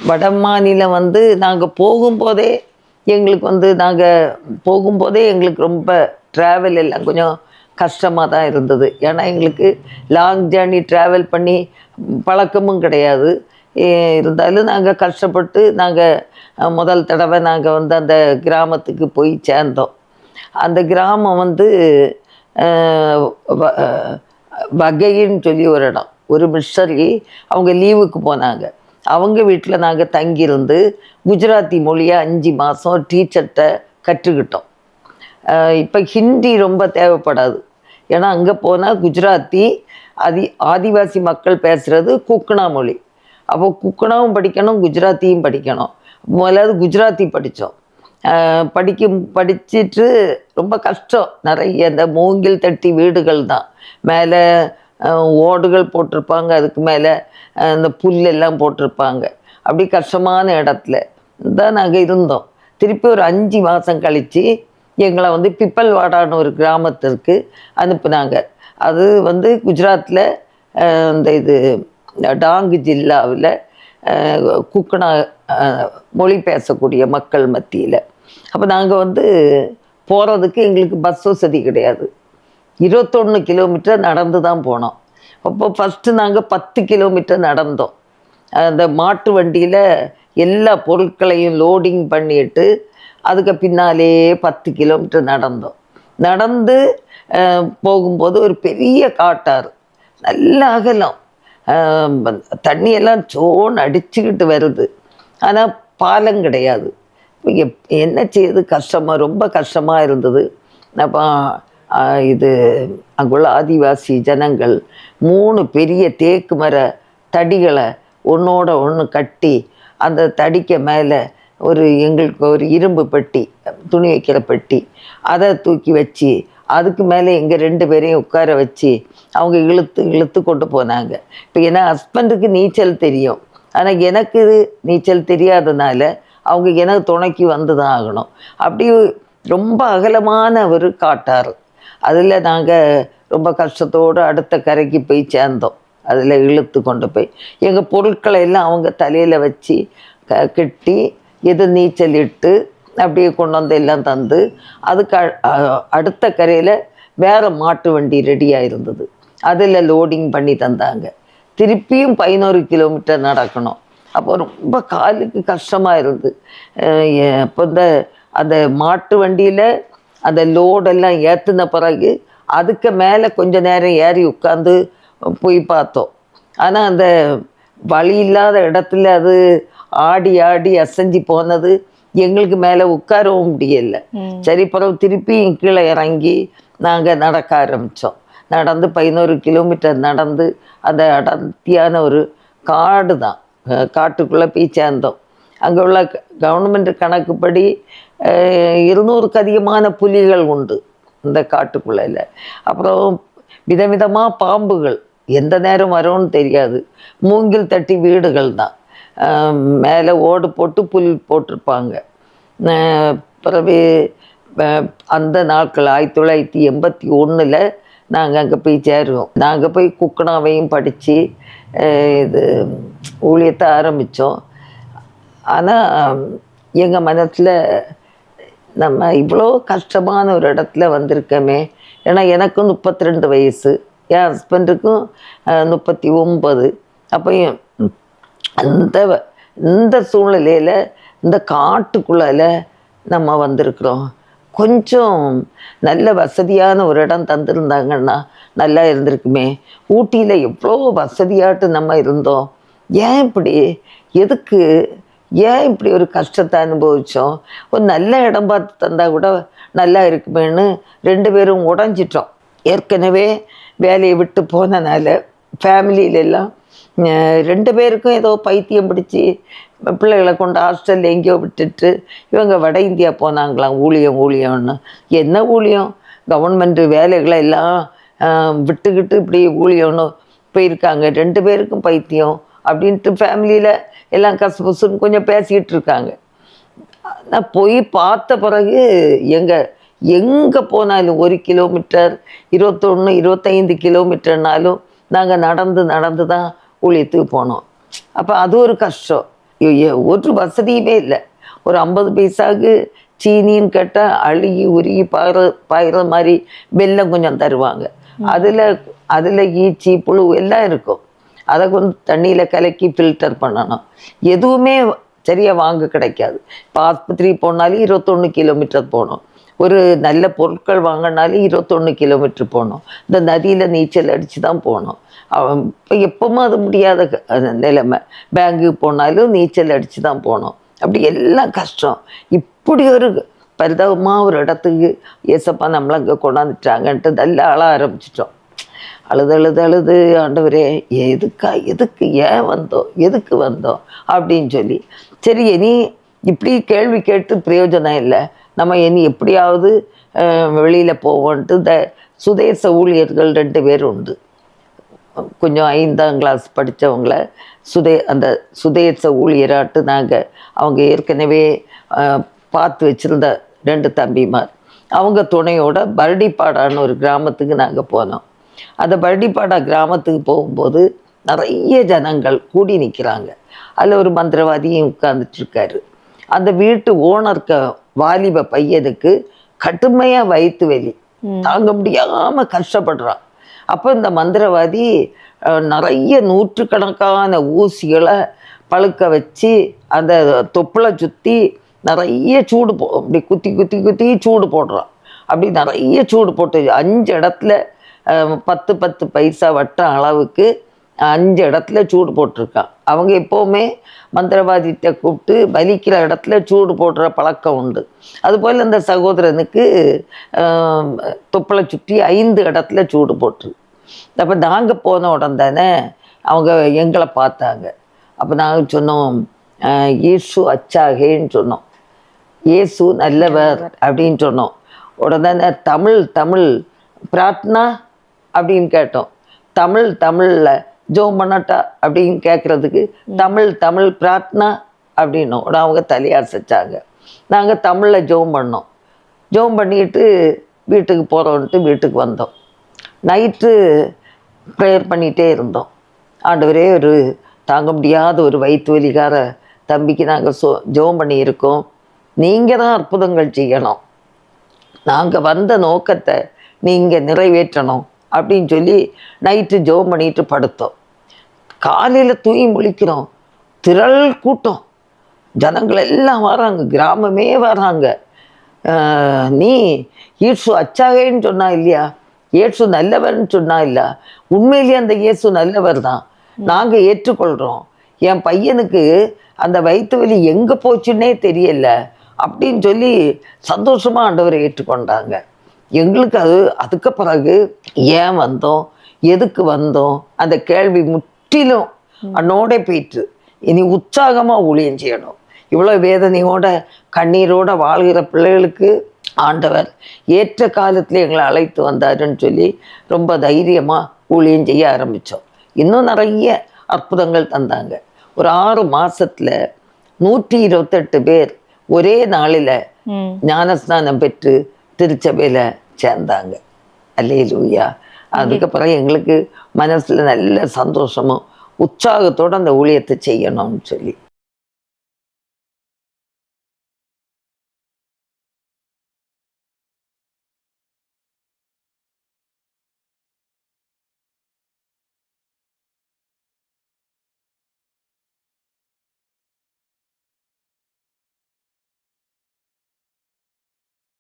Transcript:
வட மாநிலம் வந்து நாங்கள் போகும்போதே எங்களுக்கு ரொம்ப ட்ராவல் எல்லாம் கொஞ்சம் கஷ்டமாக தான் இருந்தது. ஏன்னா எங்களுக்கு லாங் ஜேர்னி ட்ராவல் பண்ணி பழக்கமும் கிடையாது. இருந்தாலும் நாங்கள் கஷ்டப்பட்டு முதல் தடவை நாங்கள் வந்து அந்த கிராமத்துக்கு போய் சேர்ந்தோம். அந்த கிராமம் வந்து வகைன்னு சொல்லி ஒரு இடம். ஒரு மிஸ்டரி அவங்க லீவுக்கு போனாங்க. அவங்க வீட்டில் நாங்கள் தங்கியிருந்து குஜராத்தி மொழியை 5 மாதம் டீச்சர்கிட்ட கற்றுக்கிட்டோம். இப்போ ஹிந்தி ரொம்ப தேவைப்படாது. ஏன்னா அங்கே போனால் குஜராத்தி ஆதிவாசி மக்கள் பேசுகிறது குக்குனா மொழி. அப்போ குக்குனாவும் படிக்கணும், குஜராத்தியும் படிக்கணும். முதலாவது குஜராத்தி படித்தோம். படிச்சுட்டு ரொம்ப கஷ்டம். நிறைய இந்த மூங்கில் தட்டி வீடுகள் தான். மேலே ஓடுகள் போட்டிருப்பாங்க, அதுக்கு மேலே இந்த புல்லெல்லாம் போட்டிருப்பாங்க. அப்படி கஷ்டமான இடத்துல தான் நாங்கள் இருந்தோம். திருப்பி ஒரு 5 மாதம் கழித்து எங்களை வந்து பிப்பல்வாடான்னு ஒரு கிராமத்திற்கு அனுப்புனாங்க. அது வந்து குஜராத்தில் இந்த டாங்கு ஜில்லாவில் குக்குனா மொழி பேசக்கூடிய மக்கள் மத்தியில். அப்போ நாங்கள் வந்து போகிறதுக்கு எங்களுக்கு பஸ் வசதி கிடையாது. 21 கிலோமீட்டர் நடந்து தான் போனோம். அப்போ ஃபஸ்ட்டு நாங்கள் 10 கிலோமீட்டர் நடந்தோம். அந்த மாட்டு வண்டியில் எல்லா பொருட்களையும் லோடிங் பண்ணிட்டு அதுக்கு பின்னாலே 10 கிலோமீட்டர் நடந்து போகும்போது ஒரு பெரிய காட்டாறு, நல்ல அகலம், தண்ணியெல்லாம் சோன்னு அடிச்சுக்கிட்டு வருது. ஆனால் பாலம் கிடையாது. என்ன செய்யுது, ரொம்ப கஷ்டமாக இருந்தது. அப்போ அங்குள்ள ஆதிவாசி ஜனங்கள் 3 பெரிய தேக்கு மர தடிகளை ஒன்றோட ஒன்று கட்டி அந்த தடிக்க மேலே எங்களுக்கு ஒரு இரும்பு பெட்டி, துணி வைக்கிற பெட்டி, அதை தூக்கி வச்சு அதுக்கு மேலே எங்கள் 2 பேரையும் உட்கார வச்சு அவங்க இழுத்து கொண்டு போனாங்க. இப்போ ஏன்னா ஹஸ்பண்டுக்கு நீச்சல் தெரியும், ஆனால் எனக்கு நீச்சல் தெரியாதனால அவங்க எனக்கு துணைக்கு வந்து தான் ஆகணும். அப்படி ரொம்ப அகலமான ஒரு காட்டாறு. அதில் நாங்கள் ரொம்ப கஷ்டத்தோடு அடுத்த கரைக்கு போய் சேர்ந்தோம். அதில் இழுத்து கொண்டு போய் எங்கள் பொருட்களை எல்லாம் அவங்க தலையில் வச்சு கட்டி நீச்சல் இட்டு அப்படியே கொண்டு வந்து எல்லாம் தந்து அதுக்கு அடுத்த கரையில் வேறு மாட்டு வண்டி ரெடியாக இருந்தது. அதில் லோடிங் பண்ணி தந்தாங்க. திருப்பியும் 11 கிலோமீட்டர் நடக்கணும். அப்போ ரொம்ப காலுக்கு கஷ்டமாக இருந்து அப்போ அந்த மாட்டு வண்டியில் அந்த லோடெல்லாம் ஏற்றின பிறகு அதுக்கு மேலே கொஞ்ச நேரம் ஏறி உட்காந்து போய் பார்த்தோம். ஆனால் அந்த வழி இல்லாத இடத்துல அது ஆடி அசைஞ்சு போனது, எங்களுக்கு மேலே உட்காரவும் முடியலை. சரி, பிறகு திருப்பி கீழே இறங்கி நாங்கள் நடக்க ஆரம்பித்தோம். நடந்து 11 கிலோமீட்டர் நடந்து அந்த அடர்த்தியான ஒரு காடு தான், காட்டுக்குள்ளே போய் சேர்ந்தோம். அங்கே உள்ள கவர்மெண்ட் கணக்குப்படி 200க்கு அதிகமான புலிகள் உண்டு இந்த காட்டுக்குள்ள. அப்புறம் விதவிதமாக பாம்புகள், எந்த நேரம் வரும்னு தெரியாது. மூங்கில் தட்டி வீடுகள் தான், மேலே ஓடு போட்டு புல் போட்டிருப்பாங்க. பிறகு அந்த நாட்கள் 1981 நாங்கள் அங்கே போய் சேருவோம். நாங்கள் போய் குக்குனாவையும் படித்து ஊழியத்தை ஆரம்பித்தோம். ஆனால் எங்கள் மனசில் நம்ம இவ்வளோ கஷ்டமான ஒரு இடத்துல வந்திருக்கோமே. ஏன்னா எனக்கும் 32 வயசு, என் ஹஸ்பண்டுக்கும் 39. அப்போ இந்த சூழ்நிலையில் இந்த காட்டுக்குள்ளால் நம்ம வந்திருக்கிறோம். கொஞ்சம் நல்ல வசதியான ஒரு இடம் தந்திருந்தாங்கன்னா நல்லா இருந்திருக்குமே. ஊட்டியில் எவ்வளோ வசதியாட்டு நம்ம இருந்தோம். ஏன் இப்படி ஒரு கஷ்டத்தை அனுபவித்தோம்? ஒரு நல்ல இடம் பார்த்து தந்தால் கூட நல்லா இருக்குமேன்னு 2 பேரும் உடஞ்சிட்டோம். ஏற்கனவே வேலையை விட்டு போனனால ஃபேமிலியிலெல்லாம் 2 பேருக்கும் ஏதோ பைத்தியம் பிடிச்சி பிள்ளைகளை கொண்டு ஹாஸ்டலில் எங்கேயோ விட்டுட்டு இவங்க வட இந்தியா போனாங்களாம். ஊழியம்னு. என்ன ஊழியம்? கவர்மெண்ட்டு வேலைகளை எல்லாம் விட்டுக்கிட்டு இப்படி ஊழியம்னு போயிருக்காங்க. 2 பேருக்கும் பைத்தியம் அப்படின்ட்டு ஃபேமிலியில் எல்லாம் கசபசுன்னு கொஞ்சம் பேசிக்கிட்டு இருக்காங்க. நான் போய் பார்த்த பிறகு எங்கே போனாலும் 1 கிலோமீட்டர், 21, 25 கிலோமீட்டர்னாலும் நாங்கள் நடந்து தான் ஊழியத்துக்கு போனோம். அப்போ அது ஒரு கஷ்டம். ஒரு வசதியுமே இல்லை. ஒரு 50 பைசாவுக்கு சீனின்னு கேட்டால் அழுகி உருகி பாயிற மாதிரி வெல்லம் கொஞ்சம் தருவாங்க. அதில் ஈச்சி புழு எல்லாம் இருக்கும். அதை கொஞ்சம் தண்ணியில் கலக்கி ஃபில்டர் பண்ணணும். எதுவுமே சரியாக வாங்க கிடைக்காது. இப்போ ஆஸ்பத்திரி போனாலும் 21 கிலோமீட்டர் போகணும். ஒரு நல்ல பொருட்கள் வாங்கினாலும் 21 கிலோமீட்டர் போகணும். இந்த நதியில் நீச்சல் அடித்து தான் போகணும். இப்போ எப்பவுமே அது முடியாத நிலைமை. பேங்குக்கு போனாலும் நீச்சல் அடித்து தான் போகணும். அப்படி எல்லாம் கஷ்டம். இப்படி ஒரு பரிதாபமாக ஒரு இடத்துக்கு ஏசப்பா நம்மளை அங்கே கொண்டாந்துட்டாங்கன்ட்டு நல்லா அழ ஆரம்பிச்சிட்டோம். அழுது ஆண்டவரே எதுக்கு ஏன் வந்தோம், எதுக்கு வந்தோம் அப்படின்னு சொல்லி. சரி, இனி இப்படி கேள்வி கேட்டு பிரயோஜனம் இல்லை. நம்ம இனி எப்படியாவது வெளியில் போவோன்ட்டு இந்த சுதேச ஊழியர்கள் 2 பேர் உண்டு. கொஞ்சம் 5ஆம் கிளாஸ் படித்தவங்கள அந்த சுதேச ஊழியராட்டு நாங்கள் அவங்க ஏற்கனவே பார்த்து வச்சுருந்த 2 தம்பிமார் அவங்க துணையோட பரடிப்பாடான்னு ஒரு கிராமத்துக்கு நாங்கள் போனோம். அந்த பரடிப்பாடா கிராமத்துக்கு போகும்போது நிறைய ஜனங்கள் கூடி நிற்கிறாங்க. அதில் ஒரு மந்திரவாதியும் உட்கார்ந்துட்டுருக்காரு. அந்த வீட்டு ஓனருக்கு வாலிப பையனுக்கு கடுமையாக வயிற்று வலி, தாங்க முடியாமல் கஷ்டப்படுறான். அப்போ இந்த மந்திரவாதி நிறைய 100கணக்கான ஊசிகளை பழுக்க வச்சு அந்த தொப்புளை சுற்றி நிறைய சூடு அப்படி குத்தி சூடு போடுறான். அப்படி நிறைய சூடு போட்டு 5 இடத்துல 10 பைசா வட்டம் அளவுக்கு 5 இடத்துல சூடு போட்டிருக்கான். அவங்க எப்போவுமே மந்திரவாதிகிட்ட கூப்பிட்டு வலிக்கிற இடத்துல சூடு போடுற பழக்கம் உண்டு. அதுபோல் அந்த சகோதரனுக்கு தொப்புளை சுற்றி 5 இடத்துல சூடு போட்டு. அப்போ நாங்கள் போன உடனே தானே அவங்க எங்களை பார்த்தாங்க. அப்போ நாங்கள் சொன்னோம், இயேசு அச்சாகேன்னு சொன்னோம். இயேசு நல்லவர் அப்படின்னு சொன்னோம். உடனே தமிழ் பிரார்த்தனா அப்படின்னு கேட்டோம். தமிழில் ஜோம் பண்ணட்டா அப்படின்னு கேட்குறதுக்கு தமிழ் பிரார்த்தனா அப்படின்னோம். உடனே அவங்க தலையாசைச்சாங்க. நாங்கள் தமிழில் ஜோம் பண்ணோம். ஜோம் பண்ணிட்டு வீட்டுக்கு போகிறோன்ட்டு வீட்டுக்கு வந்தோம். நைட்டு ப்ரேயர் பண்ணிகிட்டே இருந்தோம். ஆண்டவரே, ஒரு தாங்க முடியாத ஒரு வயிற்று வலிக்கார தம்பிக்கு நாங்கள் ஜெபம் பண்ணியிருக்கோம். நீங்கள் தான் அற்புதங்கள் செய்யணும், நாங்கள் வந்த நோக்கத்தை நீங்கள் நிறைவேற்றணும் அப்படின்னு சொல்லி நைட்டு ஜெபம் பண்ணிட்டு படுத்தோம். காலையில் தூங்கி முழிக்கிறோம். திரள் கூட்டம், ஜனங்கள் எல்லாம் வராங்க, கிராமமே வராங்க. நீ இயேசு அச்சாகேன்னு சொன்னா இல்லையா, இயேசு நல்லவர்னு சொன்னா இல்லை, உண்மையிலேயே அந்த இயேசு நல்லவர் தான், நாங்கள் ஏற்றுக்கொள்கிறோம். என் பையனுக்கு அந்த வயிற்று வலி எங்கே போச்சுன்னே தெரியல அப்படின்னு சொல்லி சந்தோஷமாக ஆண்டவரை ஏற்றுக்கொண்டாங்க. எங்களுக்கு அதுக்கு பிறகு ஏன் வந்தோம், எதுக்கு வந்தோம் அந்த கேள்வி முற்றிலும் அன்னோட போயிட்டு இனி உற்சாகமாக ஊழியம் செய்யணும். இவ்வளோ வேதனையோட கண்ணீரோட வாழ்கிற பிள்ளைகளுக்கு ஆண்டவர் ஏற்ற காலத்தில் எங்களை அழைத்து வந்தாருன்னு சொல்லி ரொம்ப தைரியமாக ஊழியம் செய்ய ஆரம்பித்தோம். இன்னும் நிறைய அற்புதங்கள் தந்தாங்க. ஒரு 6 மாசத்துல 128 பேர் ஒரே நாளில் ஞானஸ்நானம் பெற்று திருச்சபையில் சேர்ந்தாங்க. அல்லேலூயா. அதுக்கப்புறம் எங்களுக்கு மனசில் நல்ல சந்தோஷமும் உற்சாகத்தோடு அந்த ஊழியத்தை செய்யணும்னு சொல்லி